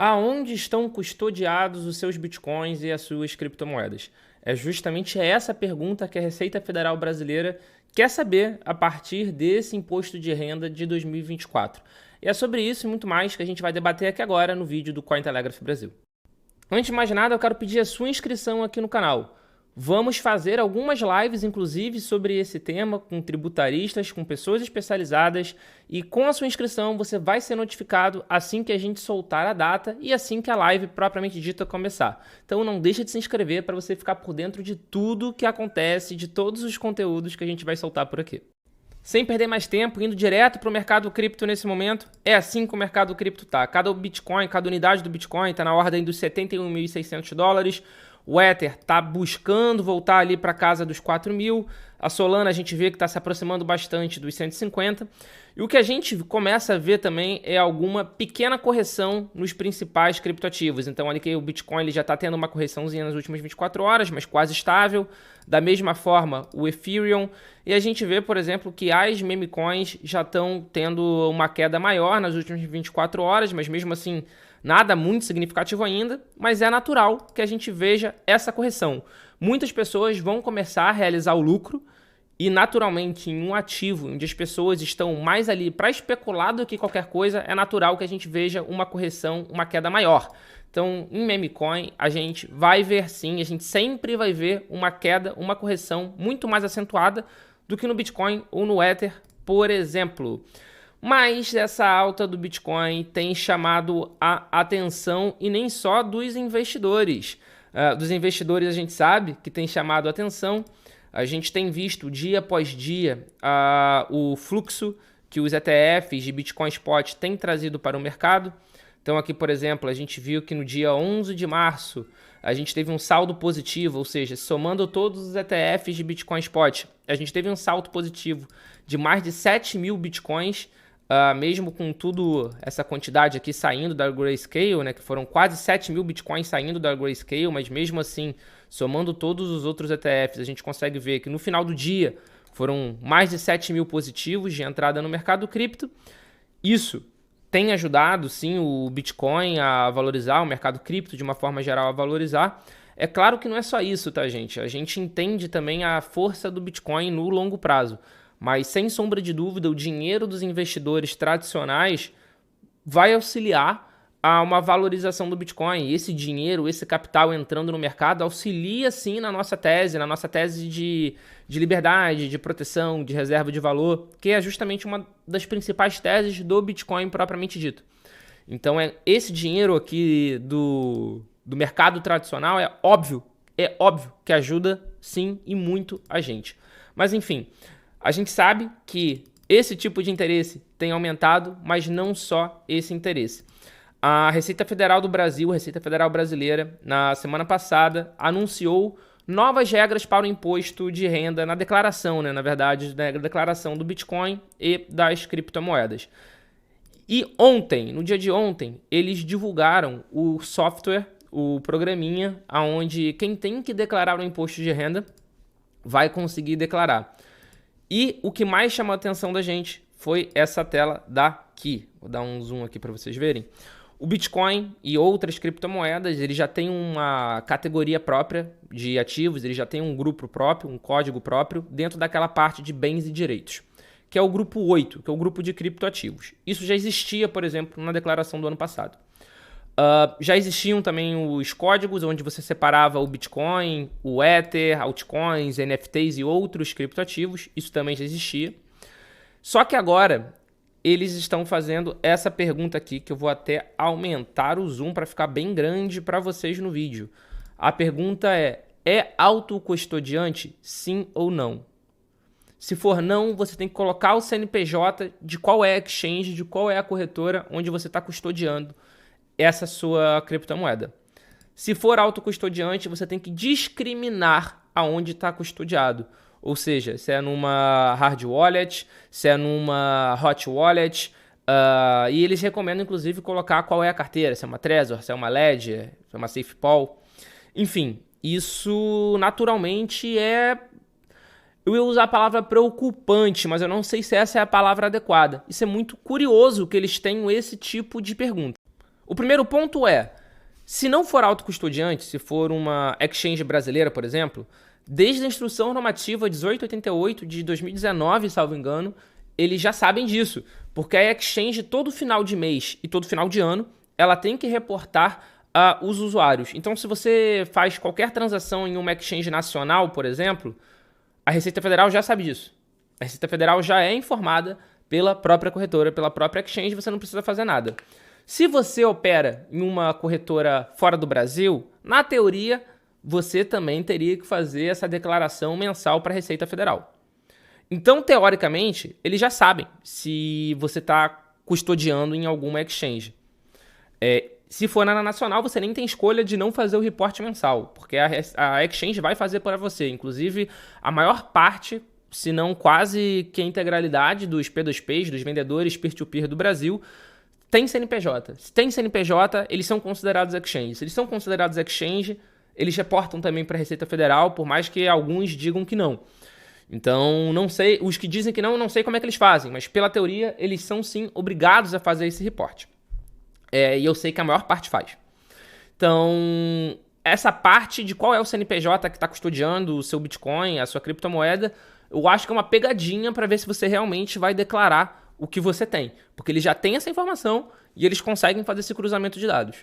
Aonde estão custodiados os seus bitcoins e as suas criptomoedas? É justamente essa pergunta que a Receita Federal Brasileira quer saber a partir desse imposto de renda de 2024. E é sobre isso e muito mais que a gente vai debater aqui agora no vídeo do Cointelegraph Brasil. Antes de mais nada, eu quero pedir a sua inscrição aqui no canal. Vamos fazer algumas lives, inclusive, sobre esse tema, com tributaristas, com pessoas especializadas, e com a sua inscrição você vai ser notificado assim que a gente soltar a data e assim que a live propriamente dita começar. Então não deixa de se inscrever para você ficar por dentro de tudo que acontece, de todos os conteúdos que a gente vai soltar por aqui. Sem perder mais tempo, indo direto para o mercado cripto nesse momento, é assim que o mercado cripto está. Cada Bitcoin, cada unidade do Bitcoin está na ordem dos $71.600. O Ether está buscando voltar ali para casa dos 4.000. A Solana a gente vê que está se aproximando bastante dos 150. E o que a gente começa a ver também é alguma pequena correção nos principais criptoativos. Então ali que o Bitcoin ele já está tendo uma correçãozinha nas últimas 24 horas, mas quase estável. Da mesma forma o Ethereum. E a gente vê, por exemplo, que as meme coins já estão tendo uma queda maior nas últimas 24 horas, mas mesmo assim nada muito significativo ainda, mas é natural que a gente veja essa correção. Muitas pessoas vão começar a realizar o lucro e, naturalmente, em um ativo onde as pessoas estão mais ali para especular do que qualquer coisa, é natural que a gente veja uma correção, uma queda maior. Então, em meme coin, a gente vai ver sim, a gente sempre vai ver uma queda, uma correção muito mais acentuada do que no Bitcoin ou no Ether, por exemplo. Mas essa alta do Bitcoin tem chamado a atenção e nem só dos investidores. Dos investidores a gente sabe que tem chamado a atenção. A gente tem visto dia após dia o fluxo que os ETFs de Bitcoin Spot têm trazido para o mercado. Então aqui, por exemplo, a gente viu que no dia 11 de março a gente teve um saldo positivo, ou seja, somando todos os ETFs de Bitcoin Spot, a gente teve um saldo positivo de mais de 7.000 Bitcoins, mesmo com tudo essa quantidade aqui saindo da Grayscale, né, que foram quase 7.000 Bitcoins saindo da Grayscale, mas mesmo assim, somando todos os outros ETFs, a gente consegue ver que no final do dia foram mais de 7.000 positivos de entrada no mercado cripto. Isso tem ajudado, sim, o Bitcoin a valorizar, o mercado cripto de uma forma geral a valorizar. É claro que não é só isso, tá, gente? A gente entende também a força do Bitcoin no longo prazo. Mas, sem sombra de dúvida, o dinheiro dos investidores tradicionais vai auxiliar a uma valorização do Bitcoin. E esse dinheiro, esse capital entrando no mercado auxilia, sim, na nossa tese de liberdade, de proteção, de reserva de valor, que é justamente uma das principais teses do Bitcoin propriamente dito. Então, esse dinheiro aqui do mercado tradicional é óbvio que ajuda, sim, e muito a gente. Mas, enfim, a gente sabe que esse tipo de interesse tem aumentado, mas não só esse interesse. A Receita Federal do Brasil, a Receita Federal Brasileira, na semana passada, anunciou novas regras para o imposto de renda na declaração, né? Na verdade, na declaração do Bitcoin e das criptomoedas. E ontem, no dia de ontem, eles divulgaram o software, o programinha, onde quem tem que declarar o imposto de renda vai conseguir declarar. E o que mais chamou a atenção da gente foi essa tela daqui. Vou dar um zoom aqui para vocês verem. O Bitcoin e outras criptomoedas, ele já tem uma categoria própria de ativos, ele já tem um grupo próprio, um código próprio, dentro daquela parte de bens e direitos, que é o grupo 8, que é o grupo de criptoativos. Isso já existia, por exemplo, na declaração do ano passado. Já existiam também os códigos onde você separava o Bitcoin, o Ether, altcoins, NFTs e outros criptoativos. Isso também já existia. Só que agora eles estão fazendo essa pergunta aqui, que eu vou até aumentar o zoom para ficar bem grande para vocês no vídeo. A pergunta é autocustodiante, sim ou não? Se for não, você tem que colocar o CNPJ de qual é a exchange, de qual é a corretora onde você está custodiando essa sua criptomoeda. Se for autocustodiante, você tem que discriminar aonde está custodiado. Ou seja, se é numa hard wallet, se é numa hot wallet. E eles recomendam, inclusive, colocar qual é a carteira. Se é uma Trezor, se é uma Ledger, se é uma SafePol. Enfim, isso naturalmente é... Eu ia usar a palavra preocupante, mas eu não sei se essa é a palavra adequada. Isso é muito curioso que eles tenham esse tipo de pergunta. O primeiro ponto é, se não for autocustodiante, se for uma exchange brasileira, por exemplo, desde a instrução normativa 1888 de 2019, salvo engano, eles já sabem disso, porque a exchange todo final de mês e todo final de ano, ela tem que reportar os usuários. Então, se você faz qualquer transação em uma exchange nacional, por exemplo, a Receita Federal já sabe disso. A Receita Federal já é informada pela própria corretora, pela própria exchange, você não precisa fazer nada. Se você opera em uma corretora fora do Brasil, na teoria, você também teria que fazer essa declaração mensal para a Receita Federal. Então, teoricamente, eles já sabem se você está custodiando em alguma exchange. Se for na nacional, você nem tem escolha de não fazer o reporte mensal, porque a exchange vai fazer para você. Inclusive, a maior parte, se não quase que a integralidade dos P2Ps, dos vendedores peer-to-peer do Brasil, tem CNPJ. Se tem CNPJ, eles são considerados exchange. Se eles são considerados exchange, eles reportam também para a Receita Federal, por mais que alguns digam que não. Então, não sei, os que dizem que não sei como é que eles fazem, mas pela teoria, eles são sim obrigados a fazer esse reporte. E eu sei que a maior parte faz. Então, essa parte de qual é o CNPJ que está custodiando o seu Bitcoin, a sua criptomoeda, eu acho que é uma pegadinha para ver se você realmente vai declarar o que você tem. Porque eles já têm essa informação e eles conseguem fazer esse cruzamento de dados.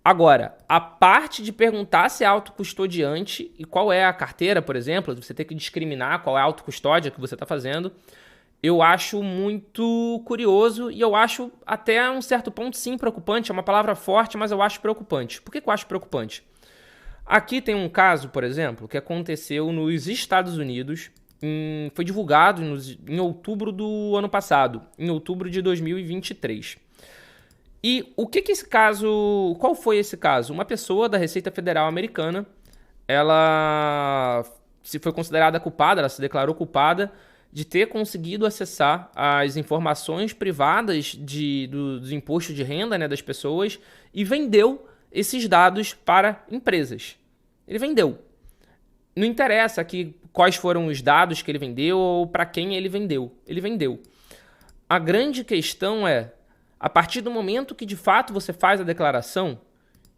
Agora, a parte de perguntar se é autocustodiante e qual é a carteira, por exemplo, você ter que discriminar qual é a autocustódia que você está fazendo, eu acho muito curioso e eu acho até um certo ponto sim preocupante. É uma palavra forte, mas eu acho preocupante. Por que eu acho preocupante? Aqui tem um caso, por exemplo, que aconteceu nos Estados Unidos, foi divulgado em outubro do ano passado, em outubro de 2023. E o que esse caso... Qual foi esse caso? Uma pessoa da Receita Federal americana, ela se foi considerada culpada, ela se declarou culpada de ter conseguido acessar as informações privadas dos impostos de renda, né, das pessoas e vendeu esses dados para empresas. Ele vendeu. Não interessa aqui quais foram os dados que ele vendeu ou para quem ele vendeu. Ele vendeu. A grande questão é, a partir do momento que de fato você faz a declaração,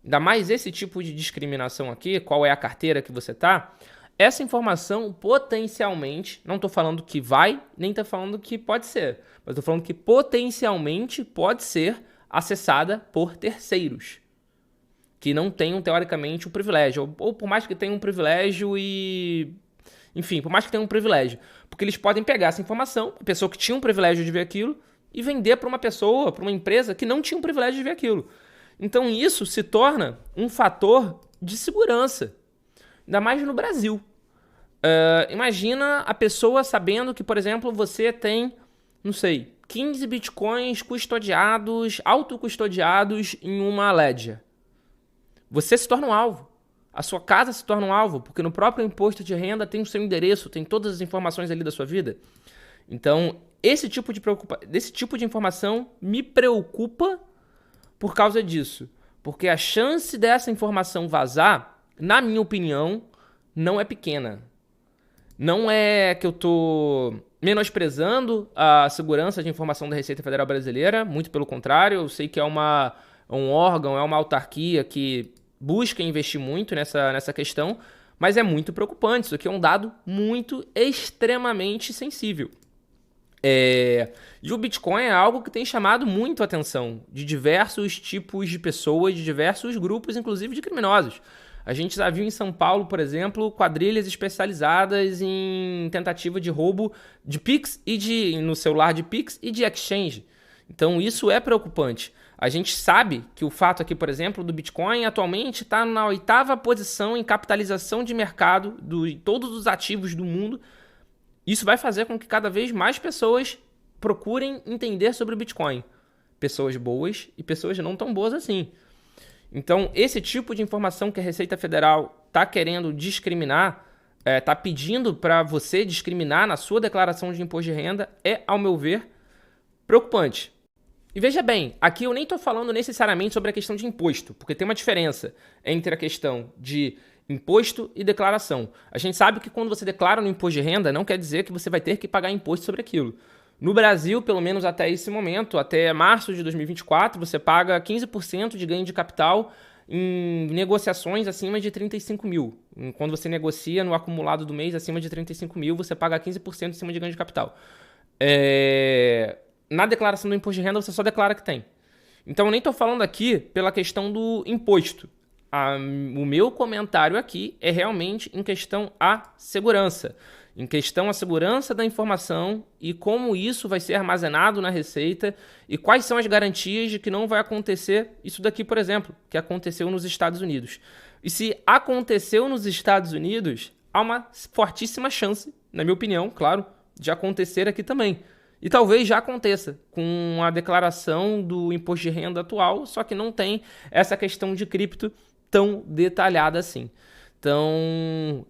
ainda mais esse tipo de discriminação aqui, qual é a carteira que você está, essa informação potencialmente, não estou falando que vai, nem estou falando que pode ser, mas estou falando que potencialmente pode ser acessada por terceiros, que não tenham teoricamente o privilégio, ou por mais que tenham um privilégio enfim, por mais que tenham um privilégio, porque eles podem pegar essa informação, a pessoa que tinha um privilégio de ver aquilo, e vender para uma pessoa, para uma empresa que não tinha um privilégio de ver aquilo. Então isso se torna um fator de segurança. Ainda mais no Brasil. Imagina a pessoa sabendo que, por exemplo, você tem, não sei, 15 bitcoins custodiados, autocustodiados em uma ledger. Você se torna um alvo. A sua casa se torna um alvo, porque no próprio imposto de renda tem o seu endereço, tem todas as informações ali da sua vida. Então, esse tipo de informação me preocupa por causa disso. Porque a chance dessa informação vazar, na minha opinião, não é pequena. Não é que eu estou menosprezando a segurança de informação da Receita Federal Brasileira, muito pelo contrário, eu sei que é um órgão, é uma autarquia que busca investir muito nessa questão, mas é muito preocupante. Isso aqui é um dado muito, extremamente sensível. E o Bitcoin é algo que tem chamado muito a atenção de diversos tipos de pessoas, de diversos grupos, inclusive de criminosos. A gente já viu em São Paulo, por exemplo, quadrilhas especializadas em tentativa de roubo de Pix no celular de Pix e de exchange. Então isso é preocupante. A gente sabe que o fato aqui, por exemplo, do Bitcoin atualmente está na 8ª posição em capitalização de mercado de todos os ativos do mundo. Isso vai fazer com que cada vez mais pessoas procurem entender sobre o Bitcoin. Pessoas boas e pessoas não tão boas assim. Então, esse tipo de informação que a Receita Federal está querendo discriminar, está pedindo para você discriminar na sua declaração de imposto de renda, é, ao meu ver, preocupante. E veja bem, aqui eu nem estou falando necessariamente sobre a questão de imposto, porque tem uma diferença entre a questão de imposto e declaração. A gente sabe que quando você declara no imposto de renda, não quer dizer que você vai ter que pagar imposto sobre aquilo. No Brasil, pelo menos até esse momento, até março de 2024, você paga 15% de ganho de capital em negociações acima de 35 mil. Quando você negocia no acumulado do mês acima de 35 mil, você paga 15% em cima de ganho de capital. Na declaração do imposto de renda, você só declara que tem. Então, eu nem estou falando aqui pela questão do imposto. O meu comentário aqui é realmente em questão à segurança. Em questão à segurança da informação e como isso vai ser armazenado na Receita e quais são as garantias de que não vai acontecer isso daqui, por exemplo, que aconteceu nos Estados Unidos. E se aconteceu nos Estados Unidos, há uma fortíssima chance, na minha opinião, claro, de acontecer aqui também. E talvez já aconteça com a declaração do imposto de renda atual, só que não tem essa questão de cripto tão detalhada assim. Então,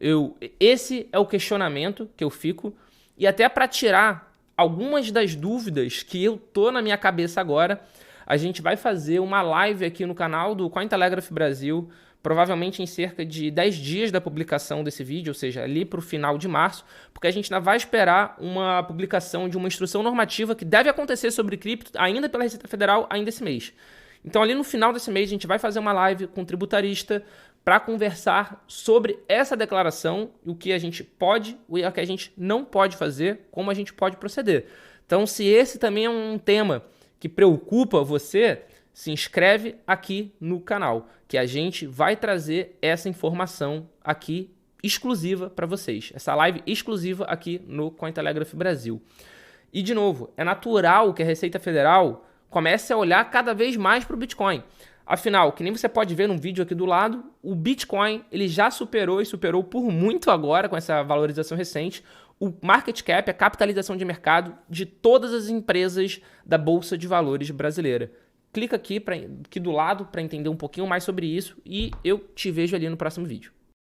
esse é o questionamento que eu fico. E até para tirar algumas das dúvidas que eu tô na minha cabeça agora, a gente vai fazer uma live aqui no canal do Cointelegraph Brasil, provavelmente em cerca de 10 dias da publicação desse vídeo, ou seja, ali para o final de março, porque a gente ainda vai esperar uma publicação de uma instrução normativa que deve acontecer sobre cripto ainda pela Receita Federal ainda esse mês. Então, ali no final desse mês, a gente vai fazer uma live com o tributarista para conversar sobre essa declaração e o que a gente pode e o que a gente não pode fazer, como a gente pode proceder. Então, se esse também é um tema que preocupa você, se inscreve aqui no canal, que a gente vai trazer essa informação aqui exclusiva para vocês. Essa live exclusiva aqui no Cointelegraph Brasil. E, de novo, é natural que a Receita Federal comece a olhar cada vez mais para o Bitcoin. Afinal, que nem você pode ver no vídeo aqui do lado, o Bitcoin ele já superou e superou por muito agora com essa valorização recente o market cap, a capitalização de mercado de todas as empresas da Bolsa de Valores brasileira. Clica aqui do lado para entender um pouquinho mais sobre isso e eu te vejo ali no próximo vídeo.